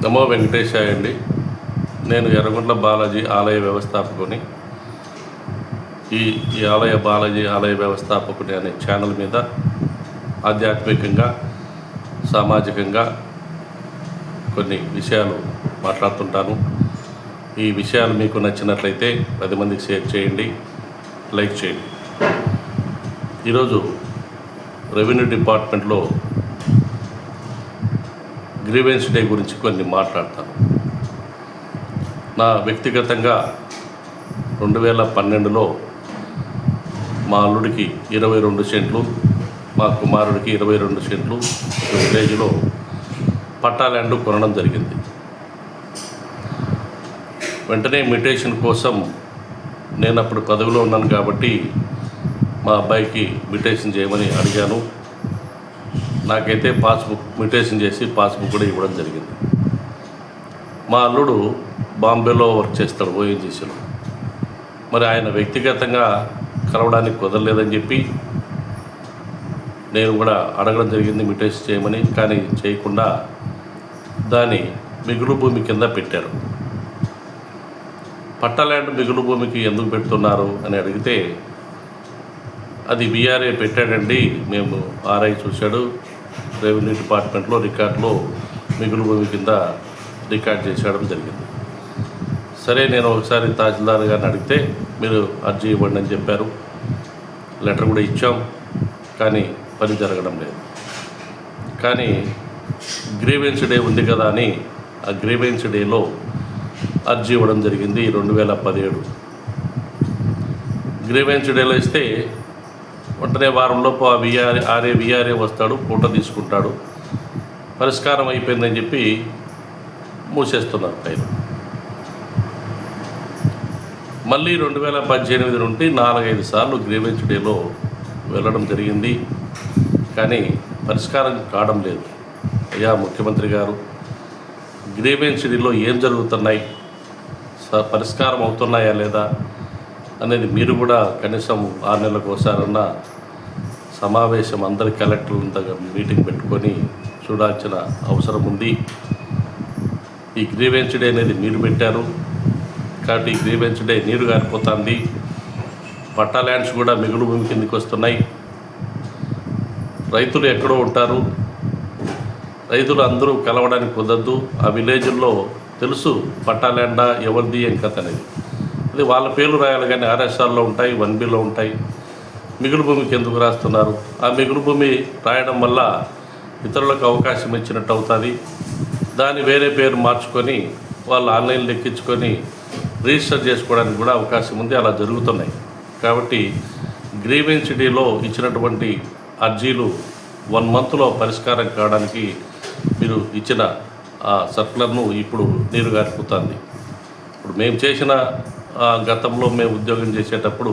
నమో వెంకటేశాయ అండి. నేను ఎర్రగుంట్ల బాలాజీ ఆలయ వ్యవస్థాపకుని. ఈ ఆలయ బాలాజీ ఆలయ వ్యవస్థాపకుని అనే ఛానల్ మీద ఆధ్యాత్మికంగా, సామాజికంగా కొన్ని విషయాలు మాట్లాడుతుంటాను. ఈ విషయాలు మీకు నచ్చినట్లయితే 10 మందికి షేర్ చేయండి, లైక్ చేయండి. ఈరోజు రెవెన్యూ డిపార్ట్మెంట్లో గ్రీవెన్స్ డే గురించి కొన్ని మాట్లాడతాను. నా వ్యక్తిగతంగా 2012లో మా అల్లుడికి 22 సెంట్లు, మా కుమారుడికి 22 సెంట్లు ఒక విలేజ్లో పట్టా ల్యాండ్ కొనడం జరిగింది. వెంటనే మ్యూటేషన్ కోసం నేను అప్పుడు పదవిలో ఉన్నాను కాబట్టి మా అబ్బాయికి మ్యూటేషన్ చేయమని అడిగాను. నాకైతే పాస్బుక్ మ్యూటేషన్ చేసి పాస్బుక్ కూడా ఇవ్వడం జరిగింది. మా అల్లుడు బాంబేలో వర్క్ చేస్తాడు, ఓఎన్జీసీలో. మరి ఆయన వ్యక్తిగతంగా కలవడానికి కుదరలేదని చెప్పి నేను కూడా అడగడం జరిగింది మ్యూటేషన్ చేయమని. కానీ చేయకుండా దాన్ని మిగులు భూమి కింద పెట్టారు. పట్టా ల్యాండ్ మిగులు భూమికి ఎందుకు పెడుతున్నారు అని అడిగితే, అది విఆర్ఏ పెట్టాడండి, మేము ఆర్ఐ చూశాడు, రెవెన్యూ డిపార్ట్మెంట్లో రికార్డులో మిగులు భూమి కింద రికార్డ్ చేసేయడం జరిగింది. సరే, నేను ఒకసారి తహసీల్దార్ గారిని అడిగితే మీరు అర్జీ ఇవ్వండి అని చెప్పారు. లెటర్ కూడా ఇచ్చాం, కానీ పని జరగడం లేదు. కానీ గ్రీవెన్స్ డే ఉంది కదా అని ఆ గ్రీవెన్స్ డేలో అర్జీ ఇవ్వడం జరిగింది 2017. గ్రీవెన్స్ డేలో ఇస్తే వెంటనే వారంలోపు ఆ విఆర్ఏ వస్తాడు, ఫోటో తీసుకుంటాడు, పరిష్కారం అయిపోయిందని చెప్పి మూసేస్తున్నారు పైన. మళ్ళీ 2018 నుండి 4-5 సార్లు గ్రీవెన్స్ డేలో వెళ్ళడం జరిగింది, కానీ పరిష్కారం కావడం లేదు. అయ్యా ముఖ్యమంత్రి గారు, గ్రీవెన్స్ డేలో ఏం జరుగుతున్నాయి, పరిష్కారం అవుతున్నాయా లేదా అనేది మీరు కూడా కనీసం 6 నెలలకు ఒకసారన్నా సమావేశం అందరి కలెక్టర్లంతా మీటింగ్ పెట్టుకొని చూడాల్సిన అవసరం ఉంది. ఈ గ్రీవెన్స్ డే అనేది మీరు పెట్టారు కాబట్టి ఈ గ్రీవెన్స్ డే నీరు గారిపోతుంది. పట్టా ల్యాండ్స్ కూడా మిగులు భూమి కిందకి వస్తున్నాయి. రైతులు ఎక్కడో ఉంటారు, రైతులు అందరూ కలవడానికి కుదరదు. ఆ విలేజ్లో తెలుసు పట్టా ల్యాండా ఎవరిది ఏం కథ అనేది. అది వాళ్ళ పేర్లు రాయాలి, కానీ ఆర్ఎస్ఆర్లో ఉంటాయి, 1Bలో ఉంటాయి. మిగులు భూమికి ఎందుకు రాస్తున్నారు? ఆ మిగులు భూమి రాయడం వల్ల ఇతరులకు అవకాశం ఇచ్చినట్టు అవుతుంది. దాన్ని వేరే పేరు మార్చుకొని వాళ్ళు ఆన్లైన్లో ఎక్కించుకొని రిజిస్టర్ చేసుకోవడానికి కూడా అవకాశం ఉంది. అలా జరుగుతున్నాయి. కాబట్టి గ్రీవెన్స్ డేలో ఇచ్చినటువంటి అర్జీలు 1 మంత్లో పరిష్కారం కావడానికి మీరు ఇచ్చిన ఆ సర్కులర్ను ఇప్పుడు నీరు గారిపోతుంది. ఇప్పుడు మేము చేసిన గతంలో మేము ఉద్యోగం చేసేటప్పుడు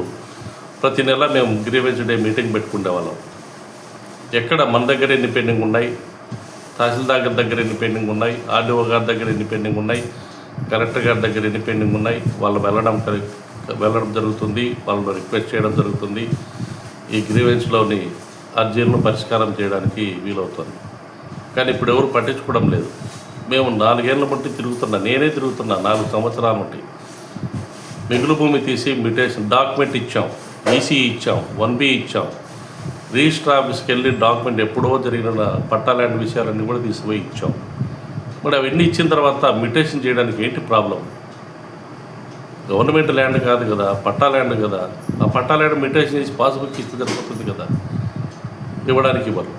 ప్రతి నెల మేము గ్రీవెన్స్ డే మీటింగ్ పెట్టుకునేవాళ్ళం. ఎక్కడ మన దగ్గర ఎన్ని పెండింగ్ ఉన్నాయి, తహసీల్దార్ దగ్గర ఎన్ని పెండింగ్ ఉన్నాయి, ఆర్డీఓ గారి దగ్గర ఎన్ని పెండింగ్ ఉన్నాయి, కలెక్టర్ గారి దగ్గర ఎన్ని పెండింగ్ ఉన్నాయి, వాళ్ళు వెళ్ళడం జరుగుతుంది, వాళ్ళని రిక్వెస్ట్ చేయడం జరుగుతుంది. ఈ గ్రీవెన్స్లోని అర్జీలను పరిష్కారం చేయడానికి వీలవుతుంది. కానీ ఇప్పుడు ఎవరు పట్టించుకోవడం లేదు. మేము 4 ఏళ్ళ బట్టి తిరుగుతున్నా, నేనే తిరుగుతున్నా 4 సంవత్సరాల బట్టి. మిగులు భూమి తీసి మ్యూటేషన్ డాక్యుమెంట్ ఇచ్చాం, ఈసీ ఇచ్చాం, 1B ఇచ్చాం, రిజిస్టర్ ఆఫీస్కి వెళ్ళి డాక్యుమెంట్ ఎప్పుడో జరిగిన పట్టా ల్యాండ్ విషయాలన్నీ కూడా తీసుకుపోయి ఇచ్చాం. మరి అవన్నీ ఇచ్చిన తర్వాత మ్యూటేషన్ చేయడానికి ఏంటి ప్రాబ్లం? గవర్నమెంట్ ల్యాండ్ కాదు కదా, పట్టా ల్యాండ్ కదా. ఆ పట్టా ల్యాండ్ మ్యూటేషన్ చేసి పాస్బుక్ ఇస్తే సరిపోతుంది కదా. ఇవ్వడానికి ఇవ్వరు,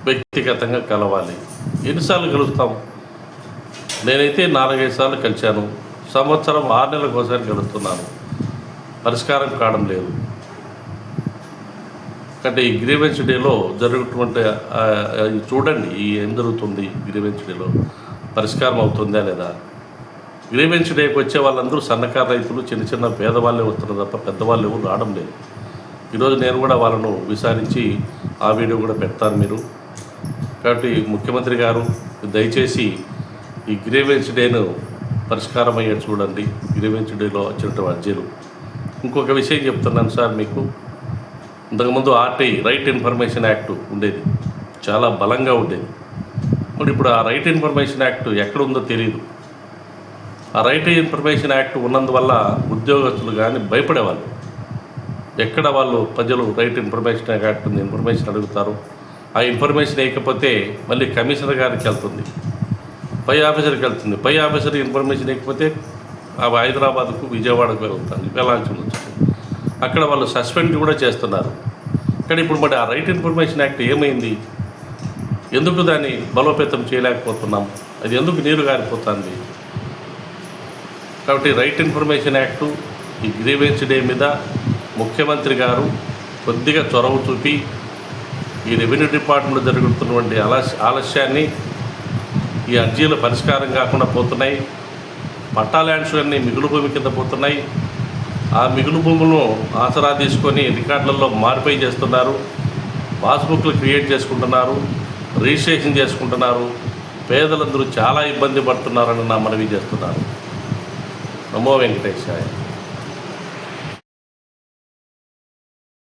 వ్యక్తిగతంగా కలవాలి. ఎన్నిసార్లు కలుస్తాం? నేనైతే 4-5 సార్లు కలిశాను. సంవత్సరం 6 నెలలకు ఒకసారి కలుస్తున్నాను, పరిష్కారం కావడం లేదు. అంటే ఈ గ్రీవెన్స్ డేలో జరుగుతున్నటువంటి చూడండి, ఏం జరుగుతుంది గ్రీవెన్స్ డేలో, పరిష్కారం అవుతుందా లేదా? గ్రీవెన్స్ డేకి వచ్చే వాళ్ళందరూ సన్నకారు రైతులు, చిన్న పేదవాళ్ళే వస్తున్నారు తప్ప పెద్దవాళ్ళు ఎవరు రావడం లేదు. ఈరోజు నేను కూడా వాళ్ళను విచారించి ఆ వీడియో కూడా పెడతాను మీరు. కాబట్టి ముఖ్యమంత్రి గారు దయచేసి ఈ గ్రీవెన్స్ డేను పరిష్కారం అయ్యేది చూడండి. గ్రీవెన్స్ డేలో వచ్చినటువంటి అర్జీలు. ఇంకొక విషయం చెప్తున్నాను సార్ మీకు. ఇంతకుముందు ఆర్టీఐ రైట్ ఇన్ఫర్మేషన్ యాక్ట్ ఉండేది, చాలా బలంగా ఉండేది. ఇప్పుడు ఆ రైట్ ఇన్ఫర్మేషన్ యాక్ట్ ఎక్కడ ఉందో తెలియదు. ఆ రైట్ ఇన్ఫర్మేషన్ యాక్ట్ ఉన్నందువల్ల ఉద్యోగస్తులు కానీ భయపడేవాళ్ళు. ఎక్కడ వాళ్ళు ప్రజలు రైట్ ఇన్ఫర్మేషన్ యాక్ట్ ఉంది ఇన్ఫర్మేషన్ అడుగుతారు. ఆ ఇన్ఫర్మేషన్ వేయకపోతే మళ్ళీ కమిషనర్ గారికి వెళ్తుంది, పై ఆఫీసర్కి వెళ్తుంది. పై ఆఫీసర్ ఇన్ఫర్మేషన్ వేయకపోతే హైదరాబాద్కు విజయవాడకు వెళ్ళాల్సి వస్తుంది. అక్కడ వాళ్ళు సస్పెండ్ కూడా చేస్తున్నారు. కానీ ఇప్పుడు మరి ఆ రైట్ ఇన్ఫర్మేషన్ యాక్ట్ ఏమైంది? ఎందుకు దాన్ని బలోపేతం చేయలేకపోతున్నాం? అది ఎందుకు నీరు గారిపోతుంది? కాబట్టి రైట్ ఇన్ఫర్మేషన్ యాక్టు ఈ గ్రీవెన్స్ డే మీద ముఖ్యమంత్రి గారు కొద్దిగా చొరవ చూపి ఈ రెవెన్యూ డిపార్ట్మెంట్లో జరుగుతున్నటువంటి ఆలస్యాన్ని, ఈ అర్జీలు పరిష్కారం కాకుండా పోతున్నాయి, పట్టా ల్యాండ్స్ అన్నీ మిగులు భూమి కింద పోతున్నాయి. ఆ మిగులు భూములను ఆసరా తీసుకొని రికార్డులలో మారిపోయి చేస్తున్నారు, పాస్బుక్లు క్రియేట్ చేసుకుంటున్నారు, రిజిస్ట్రేషన్ చేసుకుంటున్నారు. పేదలందరూ చాలా ఇబ్బంది పడుతున్నారని నా మనవి చేస్తున్నారు. నమో వెంకటేశాయ.